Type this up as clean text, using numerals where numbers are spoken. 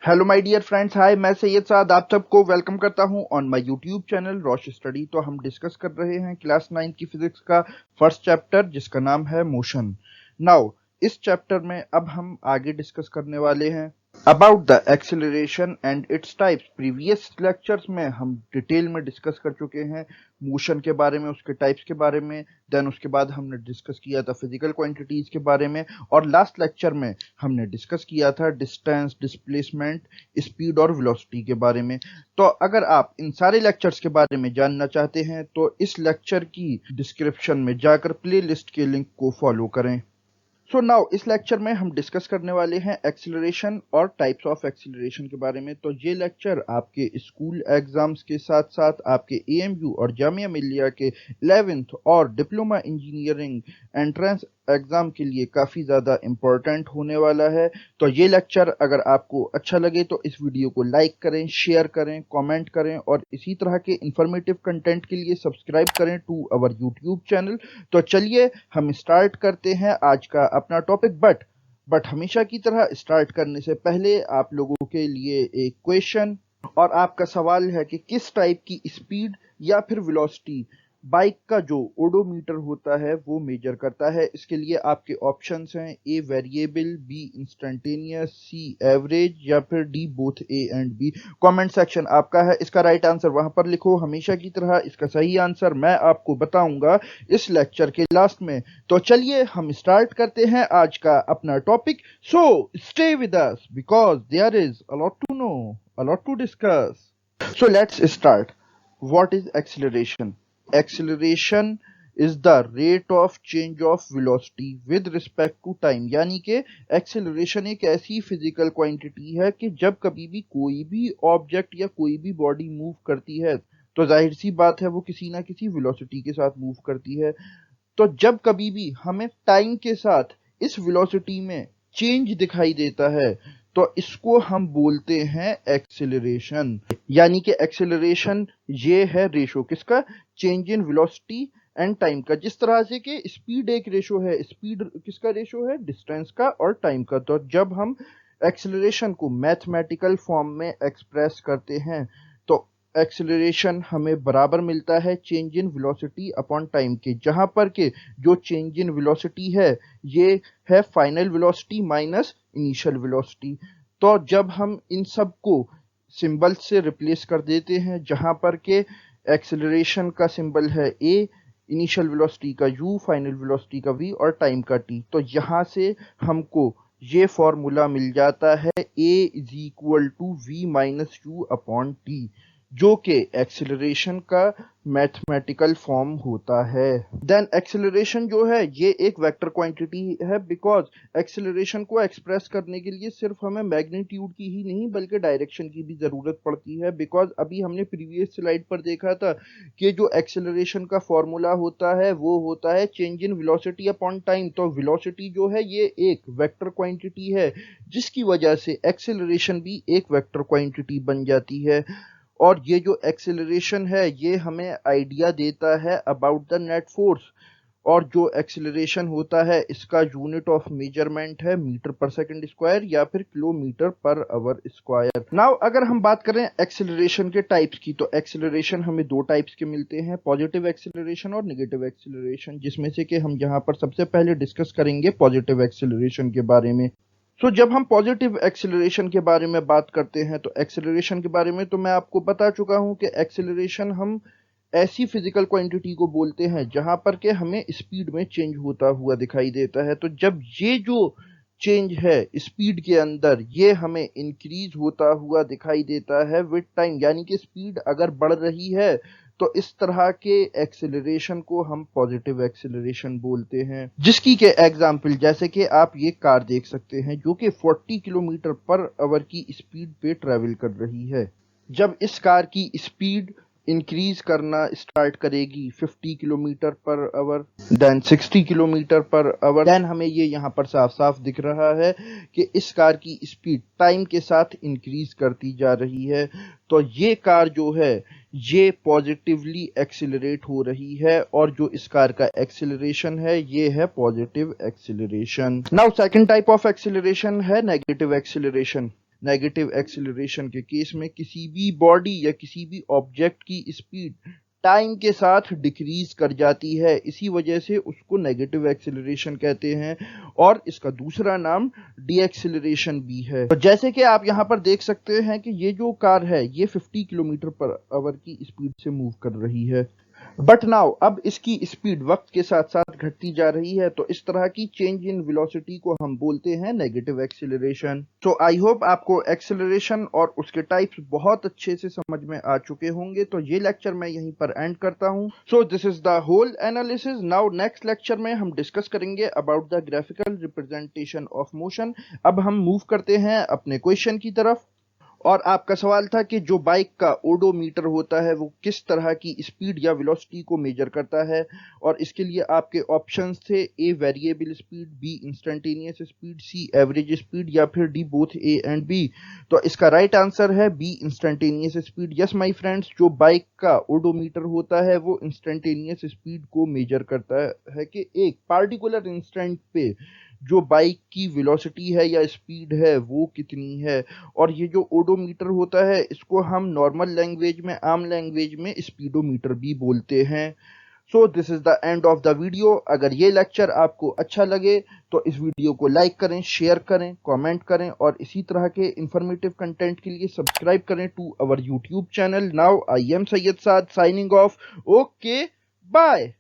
Hello my dear friends, hi, मैं सैयद साद आप सबको वेलकम करता हूं on my YouTube channel Rosh study. तो हम डिस्कस कर रहे हैं क्लास 9 की फिजिक्स का फर्स्ट चैप्टर जिसका नाम है मोशन। नाउ इस चैप्टर में अब हम आगे डिस्कस करने वाले हैं about the acceleration and its types. Previous lectures में हम डिटेल में डिस्कस कर चुके हैं मोशन के बारे में, उसके टाइप्स के बारे में। देन उसके बाद हमने डिस्कस किया था फिजिकल क्वांटिटीज के बारे में, और लास्ट लेक्चर में हमने डिस्कस किया था डिस्टेंस, डिस्प्लेसमेंट, स्पीड और वेलोसिटी के बारे में। तो अगर आप इन सारे लेक्चर्स के बारे में जानना चाहते हैं तो इस लेक्चर की डिस्क्रिप्शन में जाकर प्लेलिस्ट के लिंक को फॉलो करें। सो नाउ इस लेक्चर में हम डिस्कस करने वाले हैं एक्सीलरेशन और टाइप्स ऑफ एक्सीलरेशन के बारे में। तो ये लेक्चर आपके स्कूल एग्जाम्स के साथ साथ आपके एएमयू और जामिया मिलिया के 11th और डिप्लोमा इंजीनियरिंग एंट्रेंस एग्जाम के लिए काफ़ी ज़्यादा इम्पोर्टेंट होने वाला है। तो ये लेक्चर अगर आपको अच्छा लगे तो इस वीडियो को लाइक करें, शेयर करें, कमेंट करें और इसी तरह के इंफॉर्मेटिव कंटेंट के लिए सब्सक्राइब करें टू अवर यूट्यूब चैनल। तो चलिए हम स्टार्ट करते हैं आज का अपना टॉपिक। बट हमेशा की तरह स्टार्ट करने से पहले आप लोगों के लिए एक क्वेश्चन, और आपका सवाल है कि किस टाइप की स्पीड या फिर वेलोसिटी बाइक का जो ओडोमीटर होता है वो मेजर करता है। इसके लिए आपके ऑप्शंस हैं A variable, B instantaneous, C average या फिर D both A and B. Comment section आपका है, इसका राइट आंसर वहां पर लिखो। हमेशा की तरह इसका सही आंसर मैं आपको बताऊंगा इस लेक्चर के लास्ट में। तो चलिए हम स्टार्ट करते हैं आज का अपना topic. So stay with us because there is a lot to know, a lot to discuss. So let's start. What is acceleration? Acceleration is the rate of change of velocity with respect to time। यानी कि acceleration एक ऐसी physical quantity है कि जब कभी भी कोई भी ऑब्जेक्ट या कोई भी बॉडी मूव करती है तो जाहिर सी बात है वो किसी ना किसी वेलोसिटी के साथ मूव करती है। तो जब कभी भी हमें टाइम के साथ इस वेलोसिटी में चेंज दिखाई देता है तो इसको हम बोलते हैं एक्सेलरेशन। यानी कि एक्सेलरेशन ये है रेशो किसका, change in velocity and time का। जिस तरह से कि स्पीड एक रेशो है, स्पीड किसका रेशो है, डिस्टेंस का और टाइम का। तो जब हम एक्सेलरेशन को मैथमेटिकल फॉर्म में एक्सप्रेस करते हैं तो एक्सेलरेशन हमें बराबर मिलता है change in velocity upon time के, जहां पर के जो चेंज इन वेलोसिटी है ये है final velocity minus initial velocity. तो जब हम इन सब को सिंबल से रिप्लेस कर देते हैं, जहां पर के एक्सेलरेशन का सिंबल है ए, इनिशियल वेलोसिटी का u, फाइनल वेलोसिटी का v और टाइम का t, तो यहाँ से हमको ये फॉर्मूला मिल जाता है a is equal to v minus U upon T, जो कि एक्सेलरेशन का मैथमेटिकल फॉर्म होता है। देन एक्सेलरेशन जो है ये एक वेक्टर क्वांटिटी है बिकॉज एक्सेलरेशन को एक्सप्रेस करने के लिए सिर्फ हमें मैग्नीट्यूड की ही नहीं बल्कि डायरेक्शन की भी ज़रूरत पड़ती है। बिकॉज अभी हमने प्रीवियस स्लाइड पर देखा था कि जो एक्सेलरेशन का फॉर्मूला होता है वो होता है change in velocity upon time. तो वेलोसिटी जो है ये एक वेक्टर क्वांटिटी है जिसकी वजह से एक्सेलरेशन भी एक वेक्टर क्वांटिटी बन जाती है। और ये जो एक्सेलरेशन है ये हमें आइडिया देता है अबाउट द नेट फोर्स, और जो एक्सेलरेशन होता है इसका यूनिट ऑफ मेजरमेंट है मीटर पर सेकंड स्क्वायर या फिर kilometre per our square. Now अगर हम बात करें एक्सेलरेशन के टाइप्स की तो एक्सेलरेशन हमें दो टाइप्स के मिलते हैं, पॉजिटिव एक्सेलरेशन और नेगेटिव एक्सेलरेशन, जिसमें से कि हम यहाँ पर सबसे पहले डिस्कस करेंगे पॉजिटिव एक्सेलरेशन के बारे में। जब हम पॉजिटिव एक्सेलरेशन के बारे में बात करते हैं तो एक्सेलरेशन के बारे में तो मैं आपको बता चुका हूं कि एक्सेलरेशन हम ऐसी फिजिकल क्वांटिटी को बोलते हैं जहां पर के हमें स्पीड में चेंज होता हुआ दिखाई देता है। तो जब ये जो चेंज है स्पीड के अंदर ये हमें इंक्रीज होता हुआ दिखाई देता है विद टाइम, यानी कि स्पीड अगर बढ़ रही है तो इस तरह के एक्सेलरेशन को हम पॉजिटिव एक्सेलरेशन बोलते हैं। जिसकी के एग्जाम्पल जैसे कि आप ये कार देख सकते हैं जो कि 40 किलोमीटर पर आवर की स्पीड पे ट्रेवल कर रही है। जब इस कार की स्पीड इंक्रीज करना स्टार्ट करेगी 50 kilometre per hour, then 60 kilometre per hour, then हमें ये यहाँ पर साफ साफ दिख रहा है कि इस कार की स्पीड टाइम के साथ इंक्रीज करती जा रही है। तो ये कार जो है ये पॉजिटिवली एक्सिलरेट हो रही है और जो इस कार का एक्सिलरेशन है ये है positive acceleration. Now second type of acceleration है नेगेटिव एक्सिलरेशन। नेगेटिव एक्सीलरेशन के केस में किसी भी बॉडी या किसी भी ऑब्जेक्ट की स्पीड टाइम के साथ डिक्रीज कर जाती है, इसी वजह से उसको नेगेटिव एक्सीलरेशन कहते हैं और इसका दूसरा नाम डी एक्सीलरेशन भी है। तो जैसे कि आप यहाँ पर देख सकते हैं कि ये जो कार है ये 50 किलोमीटर पर आवर की स्पीड से मूव कर रही है, बट नाउ अब इसकी स्पीड वक्त के साथ साथ घटती जा रही है, तो इस तरह की चेंज इन वेलोसिटी को हम बोलते हैं negative acceleration. So I hope आपको एक्सीलरेशन और उसके टाइप्स बहुत अच्छे से समझ में आ चुके होंगे। तो ये लेक्चर मैं यहीं पर एंड करता हूं। So this is the whole analysis. Now next lecture में हम डिस्कस करेंगे about the graphical representation of motion. अब हम मूव करते हैं अपने क्वेश्चन की तरफ, और आपका सवाल था कि जो बाइक का ओडोमीटर होता है वो किस तरह की स्पीड या वेलोसिटी को मेजर करता है, और इसके लिए आपके ऑप्शंस थे A variable speed, B instantaneous speed, C average speed या फिर D both A and B. तो इसका राइट आंसर है B instantaneous speed. Yes my friends, जो बाइक का ओडोमीटर होता है वो इंस्टेंटेनियस स्पीड को मेजर करता है कि एक पार्टिकुलर इंस्टेंट पे जो बाइक की वेलोसिटी है या स्पीड है वो कितनी है। और ये जो ओडोमीटर होता है इसको हम नॉर्मल लैंग्वेज में, आम लैंग्वेज में स्पीडोमीटर भी बोलते हैं। सो this is the end of the video. अगर ये लेक्चर आपको अच्छा लगे तो इस वीडियो को लाइक करें, शेयर करें, कमेंट करें और इसी तरह के इंफॉर्मेटिव कंटेंट के लिए सब्सक्राइब करें to our YouTube channel. Now I am Syed Saad signing off. Okay, bye.